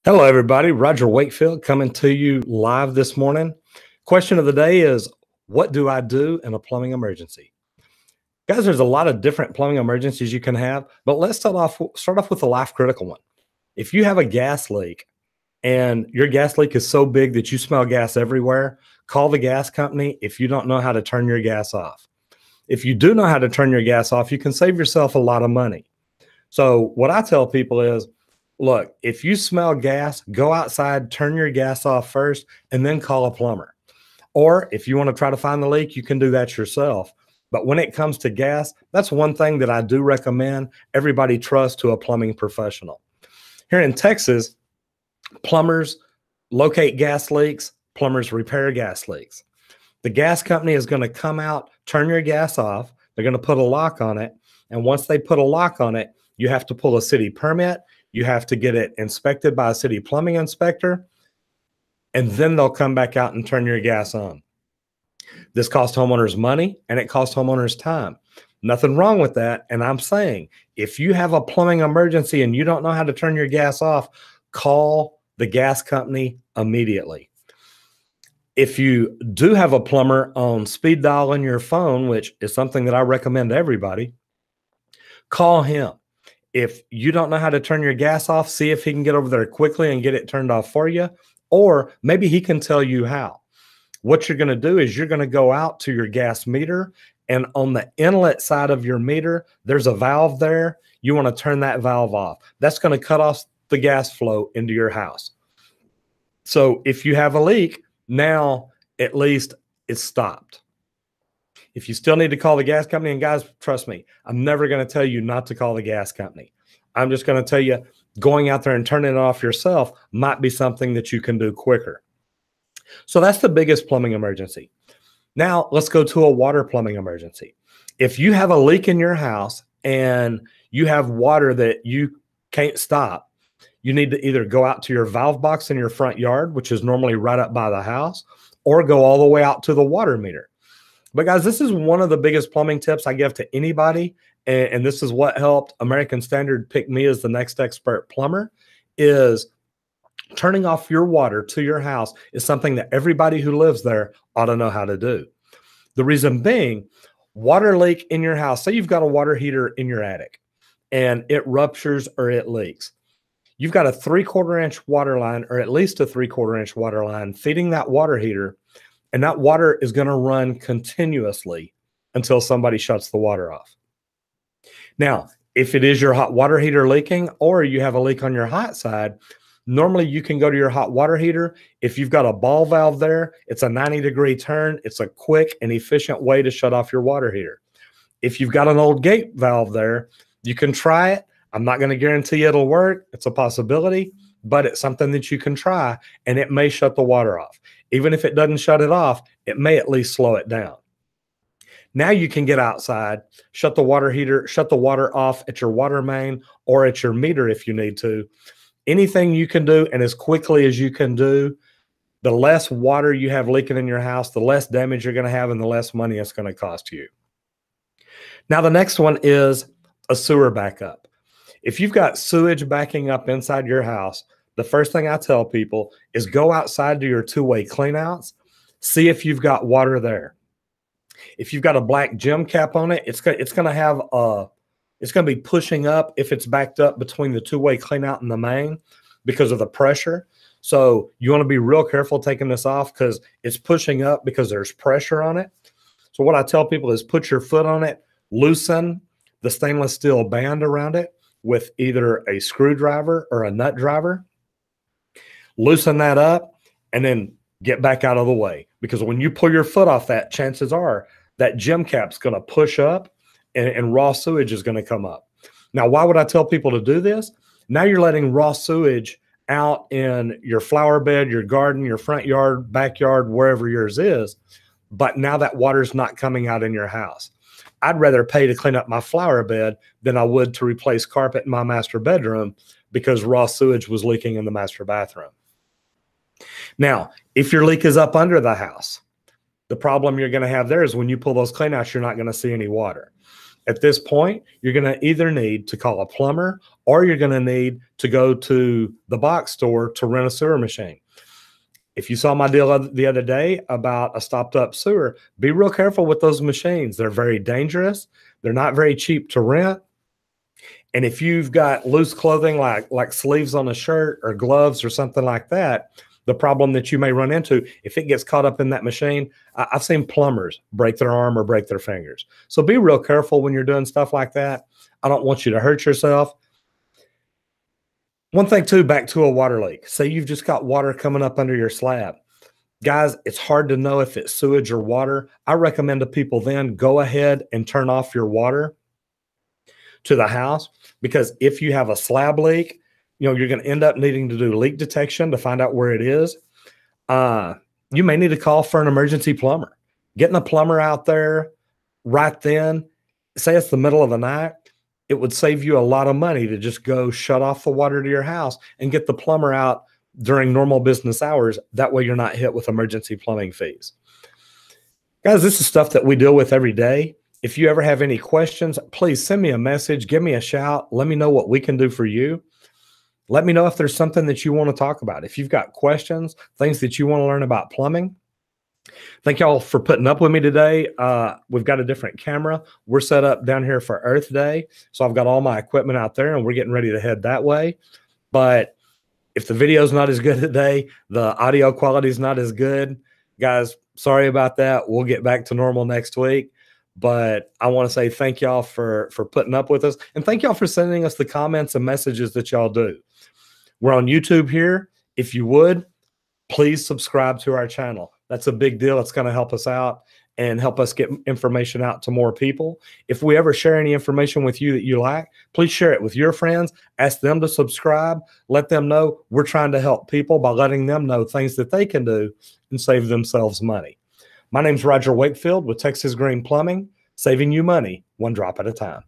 Hello, everybody. Roger Wakefield coming to you live this morning. Question of the day is, what do I do in a plumbing emergency? Guys, there's a lot of different plumbing emergencies you can have, but let's start off with a life critical one. If you have a gas leak and your gas leak is so big that you smell gas everywhere, call the gas company if you don't know how to turn your gas off. If you do know how to turn your gas off, you can save yourself a lot of money. So what I tell people is, look, if you smell gas, go outside, turn your gas off first, and then call a plumber. Or if you want to try to find the leak, you can do that yourself. But when it comes to gas, that's one thing that I do recommend everybody trust to a plumbing professional. Here in Texas, plumbers locate gas leaks, plumbers repair gas leaks. The gas company is going to come out, turn your gas off. They're going to put a lock on it. And once they put a lock on it, you have to pull a city permit. You have to get it inspected by a city plumbing inspector, and then they'll come back out and turn your gas on. This costs homeowners money and it costs homeowners time. Nothing wrong with that. And I'm saying, if you have a plumbing emergency and you don't know how to turn your gas off, call the gas company immediately. If you do have a plumber on speed dial on your phone, which is something that I recommend to everybody, call him. If you don't know how to turn your gas off, see if he can get over there quickly and get it turned off for you, or maybe he can tell you how. What you're going to do is you're going to go out to your gas meter, and on the inlet side of your meter, there's a valve there. You want to turn that valve off. That's going to cut off the gas flow into your house. So if you have a leak, now at least it's stopped. If you still need to call the gas company, and guys, trust me, I'm never going to tell you not to call the gas company. I'm just going to tell you going out there and turning it off yourself might be something that you can do quicker. So that's the biggest plumbing emergency. Now let's go to a water plumbing emergency. If you have a leak in your house and you have water that you can't stop, you need to either go out to your valve box in your front yard, which is normally right up by the house, or go all the way out to the water meter. But guys, this is one of the biggest plumbing tips I give to anybody, and this is what helped American Standard pick me as the next expert plumber, is turning off your water to your house is something that everybody who lives there ought to know how to do. The reason being, water leak in your house, say you've got a water heater in your attic and it ruptures or it leaks. You've got a 3/4 inch water line, or at least a 3/4 inch water line feeding that water heater, and that water is going to run continuously until somebody shuts the water off. Now, if it is your hot water heater leaking, or you have a leak on your hot side, normally you can go to your hot water heater. If you've got a ball valve there, it's a 90-degree turn. It's a quick and efficient way to shut off your water heater. If you've got an old gate valve there, you can try it. I'm not going to guarantee it'll work. It's a possibility, but it's something that you can try, and it may shut the water off. Even if it doesn't shut it off, it may at least slow it down. Now you can get outside, shut the water heater, shut the water off at your water main or at your meter if you need to. Anything you can do, and as quickly as you can do, the less water you have leaking in your house, the less damage you're going to have and the less money it's going to cost you. Now, the next one is a sewer backup. If you've got sewage backing up inside your house, the first thing I tell people is go outside to your two-way cleanouts, see if you've got water there. If you've got a black gem cap on it, it's going to be pushing up if it's backed up between the two-way cleanout and the main because of the pressure. So you want to be real careful taking this off because it's pushing up because there's pressure on it. So what I tell people is put your foot on it, loosen the stainless steel band around it with either a screwdriver or a nut driver. Loosen that up and then get back out of the way. Because when you pull your foot off that, chances are that gem cap's going to push up and raw sewage is going to come up. Now, why would I tell people to do this? Now you're letting raw sewage out in your flower bed, your garden, your front yard, backyard, wherever yours is. But now that water's not coming out in your house. I'd rather pay to clean up my flower bed than I would to replace carpet in my master bedroom because raw sewage was leaking in the master bathroom. Now, if your leak is up under the house, the problem you're going to have there is when you pull those cleanouts, you're not going to see any water. At this point, you're going to either need to call a plumber or you're going to need to go to the box store to rent a sewer machine. If you saw my deal the other day about a stopped up sewer, be real careful with those machines. They're very dangerous. They're not very cheap to rent. And if you've got loose clothing like sleeves on a shirt or gloves or something like that, the problem that you may run into, if it gets caught up in that machine, I've seen plumbers break their arm or break their fingers. So be real careful when you're doing stuff like that. I don't want you to hurt yourself. One thing too, back to a water leak. Say you've just got water coming up under your slab. Guys, it's hard to know if it's sewage or water. I recommend to people then go ahead and turn off your water to the house, because if you have a slab leak, you're going to end up needing to do leak detection to find out where it is. You may need to call for an emergency plumber. Getting a plumber out there right then, say it's the middle of the night, it would save you a lot of money to just go shut off the water to your house and get the plumber out during normal business hours. That way you're not hit with emergency plumbing fees. Guys, this is stuff that we deal with every day. If you ever have any questions, please send me a message, give me a shout. Let me know what we can do for you. Let me know if there's something that you want to talk about. If you've got questions, things that you want to learn about plumbing. Thank y'all for putting up with me today. We've got a different camera. We're set up down here for Earth Day. So I've got all my equipment out there and we're getting ready to head that way. But if the video's not as good today, the audio quality is not as good, guys, sorry about that. We'll get back to normal next week. But I want to say thank y'all for putting up with us. And thank y'all for sending us the comments and messages that y'all do. We're on YouTube here. If you would, please subscribe to our channel. That's a big deal. It's going to help us out and help us get information out to more people. If we ever share any information with you that you like, please share it with your friends. Ask them to subscribe. Let them know we're trying to help people by letting them know things that they can do and save themselves money. My name's Roger Wakefield with Texas Green Plumbing, saving you money one drop at a time.